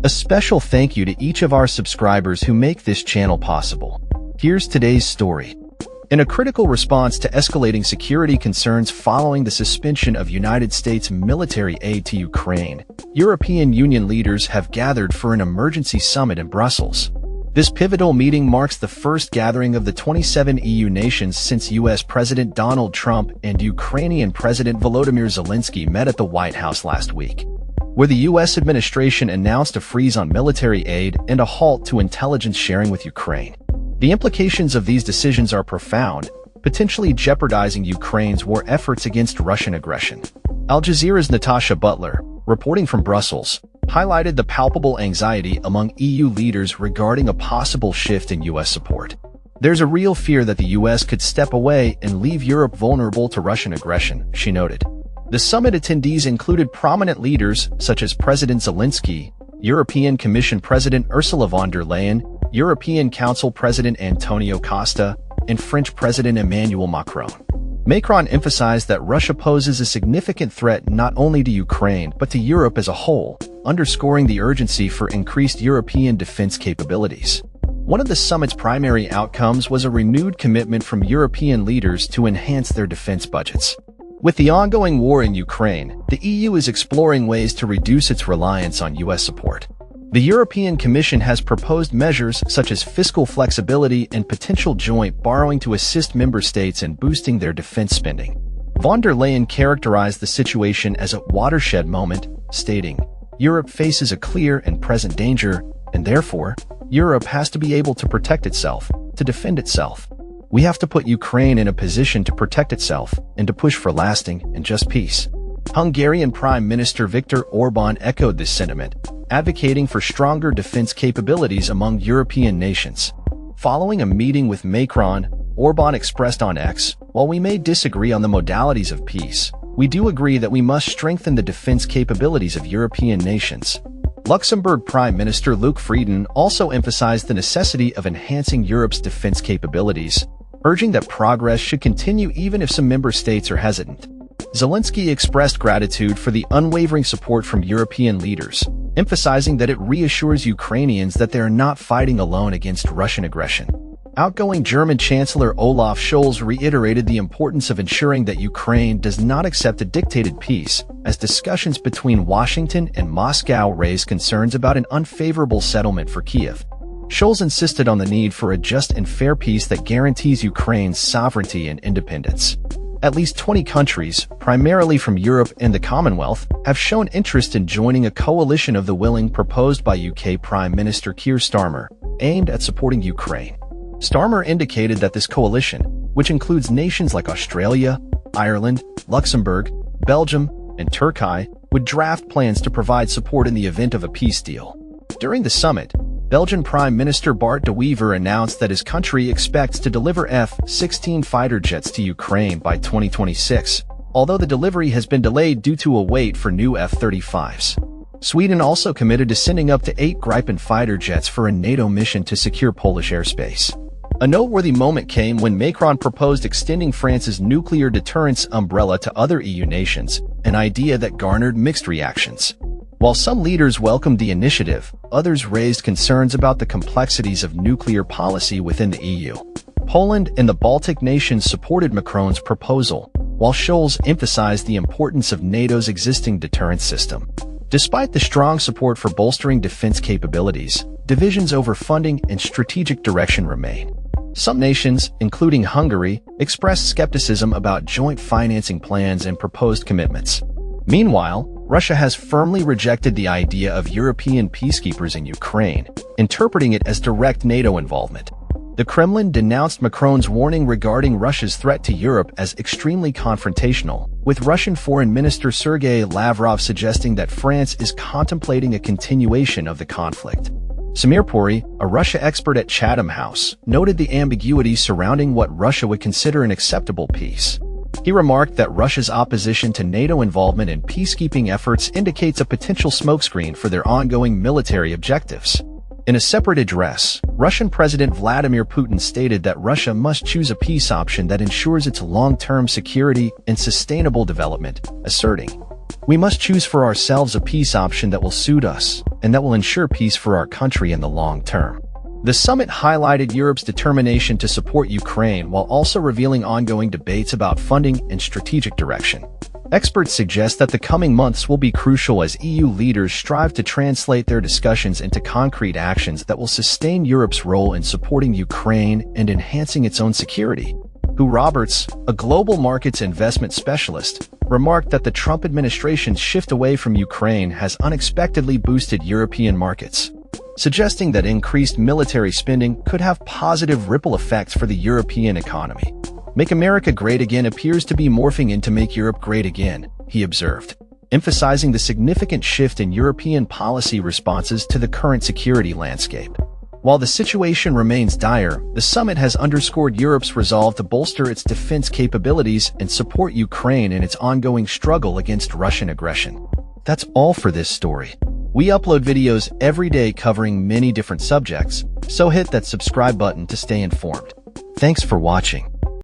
A special thank you to each of our subscribers who make this channel possible. Here's today's story. In a critical response to escalating security concerns following the suspension of United States military aid to Ukraine, European Union leaders have gathered for an emergency summit in Brussels. This pivotal meeting marks the first gathering of the 27 EU nations since U.S. President Donald Trump and Ukrainian President Volodymyr Zelensky met at the White House last week, where the U.S. administration announced a freeze on military aid and a halt to intelligence sharing with Ukraine. The implications of these decisions are profound, potentially jeopardizing Ukraine's war efforts against Russian aggression. Al Jazeera's Natasha Butler, reporting from Brussels, highlighted the palpable anxiety among EU leaders regarding a possible shift in U.S. support. There's a real fear that the U.S. could step away and leave Europe vulnerable to Russian aggression, she noted. The summit attendees included prominent leaders such as President Zelensky, European Commission President Ursula von der Leyen, European Council President Antonio Costa, and French President Emmanuel Macron. Macron emphasized that Russia poses a significant threat not only to Ukraine but to Europe as a whole, underscoring the urgency for increased European defense capabilities. One of the summit's primary outcomes was a renewed commitment from European leaders to enhance their defense budgets. With the ongoing war in Ukraine, the EU is exploring ways to reduce its reliance on U.S. support. The European Commission has proposed measures such as fiscal flexibility and potential joint borrowing to assist member states in boosting their defense spending. Von der Leyen characterized the situation as a watershed moment, stating, "Europe faces a clear and present danger, and therefore, Europe has to be able to protect itself, to defend itself. We have to put Ukraine in a position to protect itself and to push for lasting and just peace." Hungarian Prime Minister Viktor Orbán echoed this sentiment, advocating for stronger defense capabilities among European nations. Following a meeting with Macron, Orbán expressed on X, "While we may disagree on the modalities of peace, we do agree that we must strengthen the defense capabilities of European nations." Luxembourg Prime Minister Luc Frieden also emphasized the necessity of enhancing Europe's defense capabilities, urging that progress should continue even if some member states are hesitant. Zelensky expressed gratitude for the unwavering support from European leaders, emphasizing that it reassures Ukrainians that they are not fighting alone against Russian aggression. Outgoing German Chancellor Olaf Scholz reiterated the importance of ensuring that Ukraine does not accept a dictated peace, as discussions between Washington and Moscow raised concerns about an unfavorable settlement for Kiev. Scholz insisted on the need for a just and fair peace that guarantees Ukraine's sovereignty and independence. At least 20 countries, primarily from Europe and the Commonwealth, have shown interest in joining a coalition of the willing proposed by UK Prime Minister Keir Starmer, aimed at supporting Ukraine. Starmer indicated that this coalition, which includes nations like Australia, Ireland, Luxembourg, Belgium, and Turkey, would draft plans to provide support in the event of a peace deal. During the summit, Belgian Prime Minister Bart de Wever announced that his country expects to deliver F-16 fighter jets to Ukraine by 2026, although the delivery has been delayed due to a wait for new F-35s. Sweden also committed to sending up to 8 Gripen fighter jets for a NATO mission to secure Polish airspace. A noteworthy moment came when Macron proposed extending France's nuclear deterrence umbrella to other EU nations, an idea that garnered mixed reactions. While some leaders welcomed the initiative, others raised concerns about the complexities of nuclear policy within the EU. Poland and the Baltic nations supported Macron's proposal, while Scholz emphasized the importance of NATO's existing deterrence system. Despite the strong support for bolstering defense capabilities, divisions over funding and strategic direction remain. Some nations, including Hungary, expressed skepticism about joint financing plans and proposed commitments. Meanwhile, Russia has firmly rejected the idea of European peacekeepers in Ukraine, interpreting it as direct NATO involvement. The Kremlin denounced Macron's warning regarding Russia's threat to Europe as extremely confrontational, with Russian Foreign Minister Sergei Lavrov suggesting that France is contemplating a continuation of the conflict. Samir Puri, a Russia expert at Chatham House, noted the ambiguity surrounding what Russia would consider an acceptable peace. He remarked that Russia's opposition to NATO involvement in peacekeeping efforts indicates a potential smokescreen for their ongoing military objectives. In a separate address, Russian President Vladimir Putin stated that Russia must choose a peace option that ensures its long-term security and sustainable development, asserting, We must choose for ourselves a peace option that will suit us and that will ensure peace for our country in the long term. The summit highlighted Europe's determination to support Ukraine while also revealing ongoing debates about funding and strategic direction. Experts suggest that the coming months will be crucial as EU leaders strive to translate their discussions into concrete actions that will sustain Europe's role in supporting Ukraine and enhancing its own security. Hugh Roberts, a global markets investment specialist, remarked that the Trump administration's shift away from Ukraine has unexpectedly boosted European markets, suggesting that increased military spending could have positive ripple effects for the European economy. Make America Great Again appears to be morphing into Make Europe Great Again, he observed, emphasizing the significant shift in European policy responses to the current security landscape. While the situation remains dire, the summit has underscored Europe's resolve to bolster its defense capabilities and support Ukraine in its ongoing struggle against Russian aggression. That's all for this story. We upload videos every day covering many different subjects, so hit that subscribe button to stay informed. Thanks for watching.